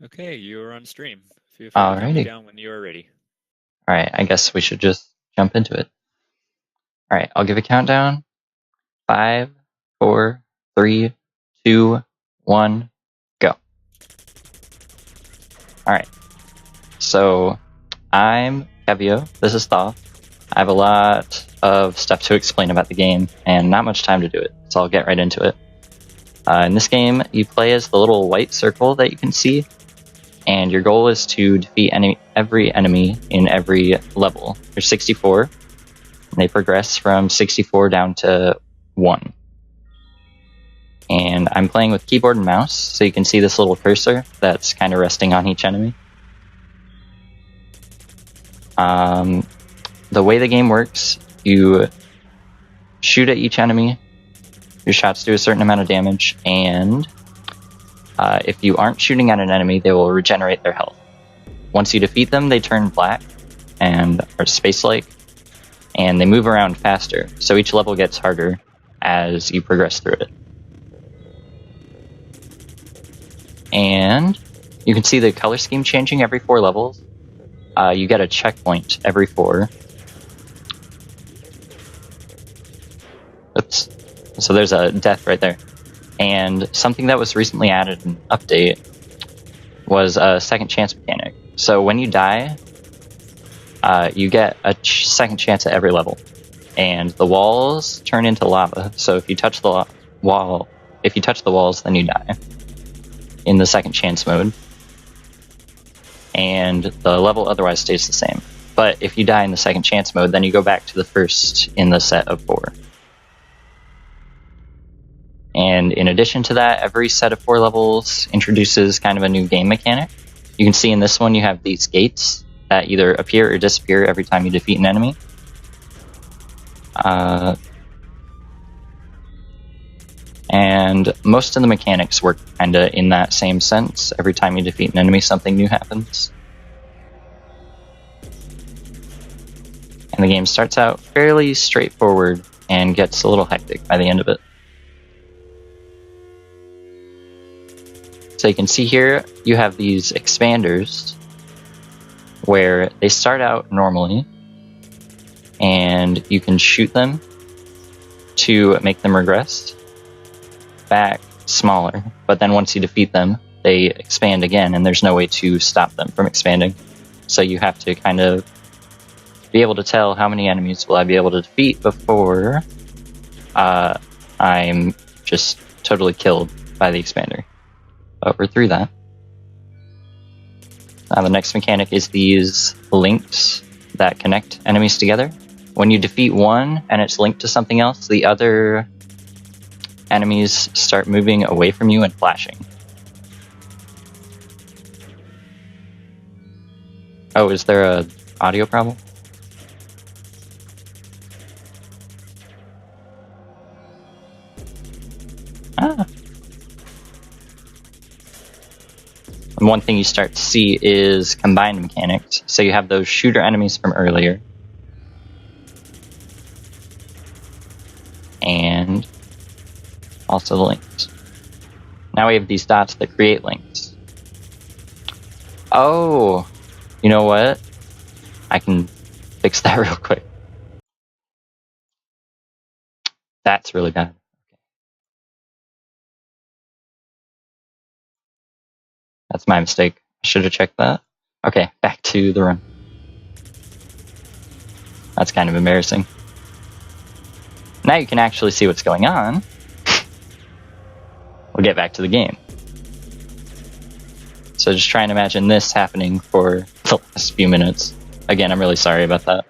Okay, you are on stream. Feel free to count me Alrighty. down when you are ready. Alright, I guess we should just jump into it. Alright, I'll give a countdown. 5, 4, 3, 2, 1, go. Alright, so I'm Kevio, this is THOTH. I have a lot of stuff to explain about the game, and not much time to do it, so I'll get right into it. In this game, you play as the little white circle that you can see, and your goal is to defeat every enemy in every level. There's 64, and they progress from 64 down to 1. And I'm playing with keyboard and mouse, so you can see this little cursor that's kind of resting on each enemy. The way the game works, you shoot at each enemy, your shots do a certain amount of damage, and if you aren't shooting at an enemy, they will regenerate their health. Once you defeat them, they turn black and are space-like, and they move around faster, so each level gets harder as you progress through it. And you can see the color scheme changing every 4 levels. You get a checkpoint every 4. Oops. So there's a death right there. And something that was recently added in an update was a second chance mechanic. So when you die, you get a second chance at every level. And the walls turn into lava. So if you touch the walls, then you die in the second chance mode. And the level otherwise stays the same. But if you die in the second chance mode, then you go back to the first in the set of 4. And in addition to that, every set of 4 levels introduces kind of a new game mechanic. You can see in this one you have these gates that either appear or disappear every time you defeat an enemy. And most of the mechanics work kinda in that same sense. Every time you defeat an enemy, something new happens. And the game starts out fairly straightforward and gets a little hectic by the end of it. So you can see here, you have these expanders where they start out normally, and you can shoot them to make them regress back smaller. But then once you defeat them, they expand again, and there's no way to stop them from expanding. So you have to kind of be able to tell how many enemies will I be able to defeat before I'm just totally killed by the expander. But we're through that. Now the next mechanic is these links that connect enemies together. When you defeat one and it's linked to something else, the other enemies start moving away from you and flashing. Oh, is there a audio problem? And one thing you start to see is combined mechanics. So you have those shooter enemies from earlier. And also the links. Now we have these dots that create links. Oh, you know what? I can fix that real quick. That's really bad. That's my mistake. I should have checked that. Okay, back to the run. That's kind of embarrassing. Now you can actually see what's going on. We'll get back to the game. So just try and imagine this happening for the last few minutes. Again, I'm really sorry about that.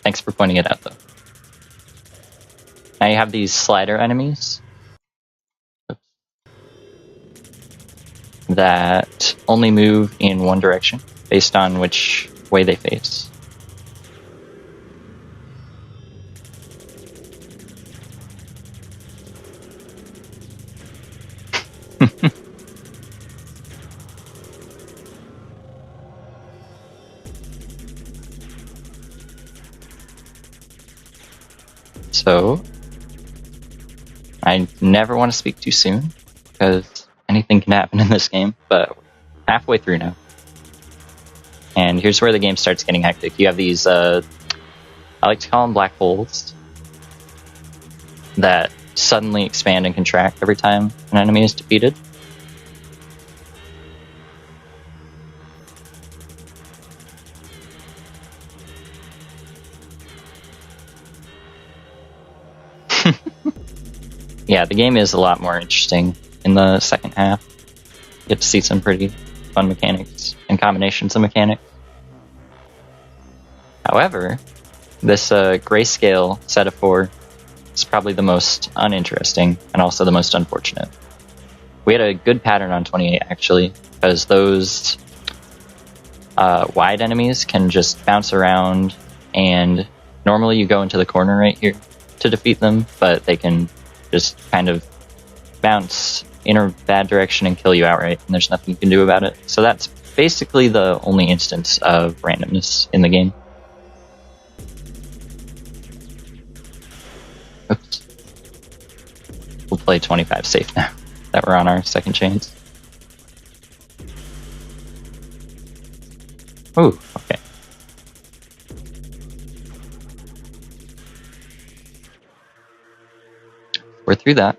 Thanks for pointing it out, though. Now you have these slider enemies that only move in one direction based on which way they face. So, I never want to speak too soon, because anything can happen in this game, but halfway through now. And here's where the game starts getting hectic. You have these, I like to call them black holes, that suddenly expand and contract every time an enemy is defeated. Yeah, the game is a lot more interesting in the second half. You get to see some pretty fun mechanics and combinations of mechanics. However, this grayscale set of 4 is probably the most uninteresting and also the most unfortunate. We had a good pattern on 28 actually, because those wide enemies can just bounce around, and normally you go into the corner right here to defeat them, but they can just kind of bounce in a bad direction and kill you outright, and there's nothing you can do about it. So that's basically the only instance of randomness in the game. Oops. We'll play 25 safe now that we're on our second chance. Ooh, okay. We're through that.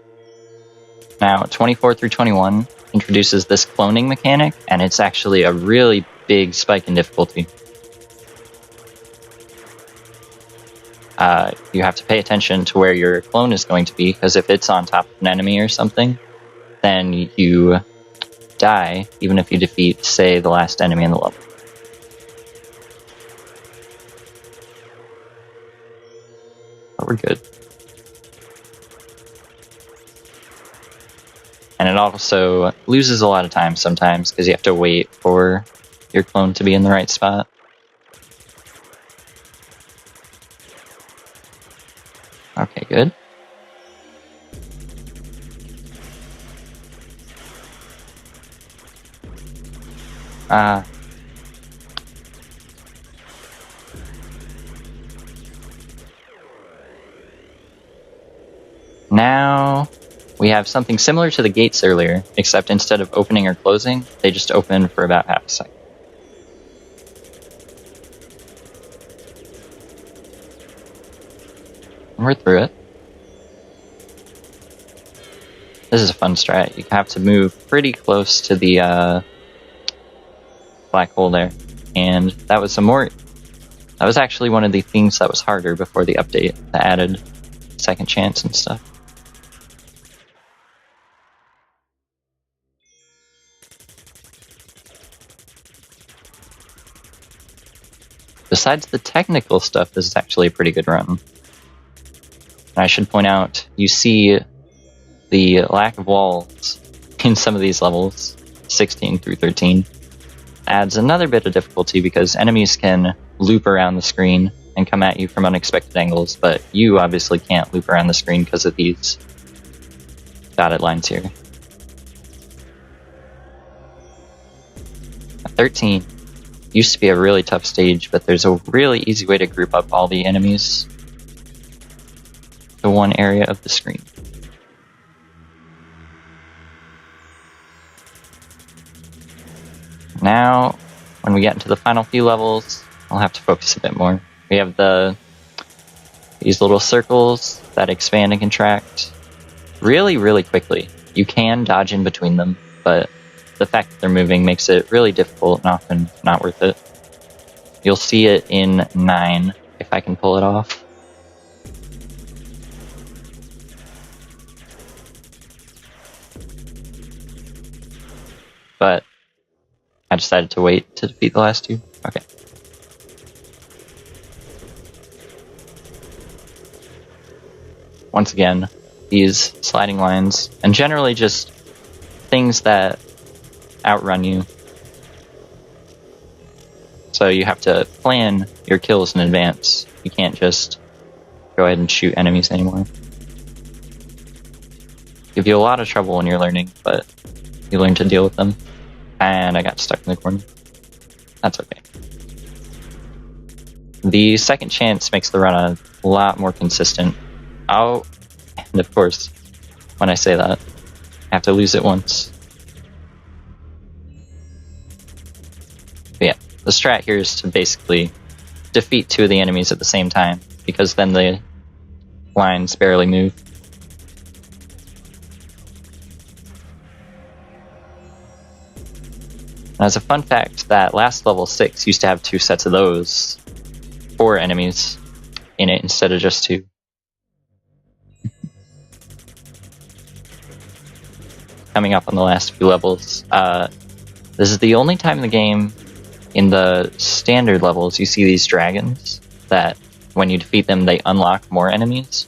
Now, 24 through 21 introduces this cloning mechanic, and it's actually a really big spike in difficulty. You have to pay attention to where your clone is going to be, because if it's on top of an enemy or something, then you die, even if you defeat, say, the last enemy in the level. But we're good. And it also loses a lot of time sometimes, because you have to wait for your clone to be in the right spot. Okay, good. Now we have something similar to the gates earlier, except instead of opening or closing, they just open for about half a second. And we're through it. This is a fun strat. You have to move pretty close to the black hole there, and that was actually one of the things that was harder before the update that added second chance and stuff. Besides the technical stuff, this is actually a pretty good run. And I should point out, you see the lack of walls in some of these levels, 16 through 13, adds another bit of difficulty because enemies can loop around the screen and come at you from unexpected angles, but you obviously can't loop around the screen because of these dotted lines here. 13 used to be a really tough stage, but there's a really easy way to group up all the enemies to one area of the screen. Now, when we get into the final few levels, I'll have to focus a bit more. We have these little circles that expand and contract really, really quickly. You can dodge in between them, but the fact that they're moving makes it really difficult and often not worth it. You'll see it in 9, if I can pull it off. But I decided to wait to defeat the last 2. Okay. Once again, these sliding lines, and generally just things that outrun you. So you have to plan your kills in advance. You can't just go ahead and shoot enemies anymore. Give you a lot of trouble when you're learning, but you learn to deal with them. And I got stuck in the corner. That's okay. The second chance makes the run a lot more consistent. Oh, and of course, when I say that, I have to lose it once. But yeah, the strat here is to basically defeat 2 of the enemies at the same time, because then the lines barely move. As a fun fact, that last level 6 used to have 2 sets of those 4 enemies in it instead of just 2. Coming up on the last few levels, this is the only time in the game, in the standard levels, you see these dragons that when you defeat them, they unlock more enemies.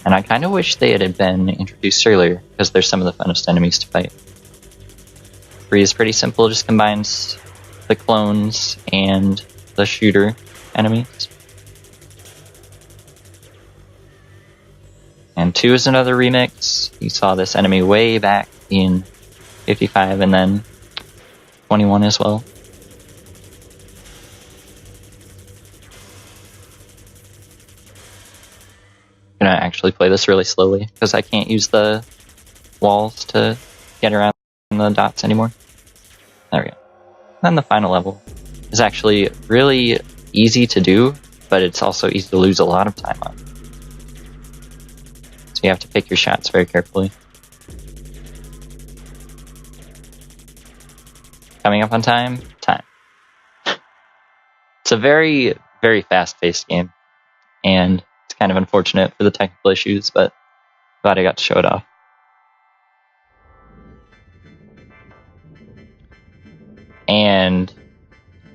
And I kind of wish they had been introduced earlier, because they're some of the funnest enemies to fight. 3 is pretty simple, just combines the clones and the shooter enemies. And 2 is another remix. You saw this enemy way back in 55 and then 21 as well. I'm gonna actually play this really slowly because I can't use the walls to get around the dots anymore. There we go. Then the final level is actually really easy to do, but it's also easy to lose a lot of time on. So you have to pick your shots very carefully. Coming up on time? Time. It's a very, very fast-paced game, and it's kind of unfortunate for the technical issues, but glad I got to show it off. And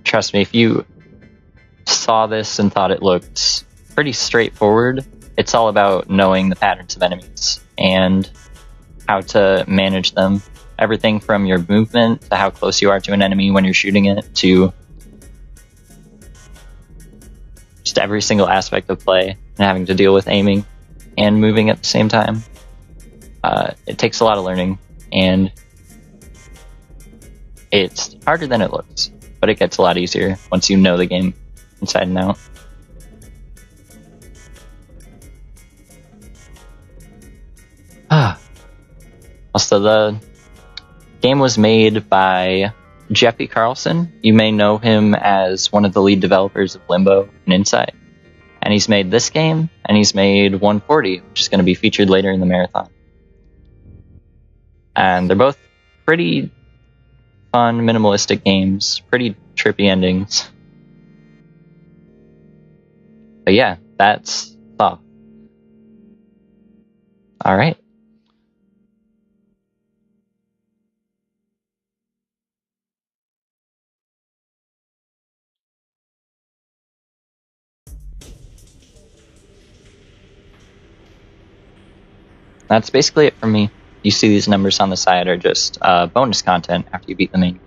trust me, if you saw this and thought it looked pretty straightforward, it's all about knowing the patterns of enemies and how to manage them. Everything from your movement to how close you are to an enemy when you're shooting it to just every single aspect of play and having to deal with aiming and moving at the same time. It takes a lot of learning, and it's harder than it looks, but it gets a lot easier once you know the game inside and out. Also, the game was made by Jeffy Carlson. You may know him as one of the lead developers of Limbo and Inside. And he's made this game, and he's made 140, which is going to be featured later in the marathon. And they're both pretty fun, minimalistic games, pretty trippy endings. But yeah, that's THOTH. Alright. That's basically it for me. You see these numbers on the side are just bonus content after you beat the main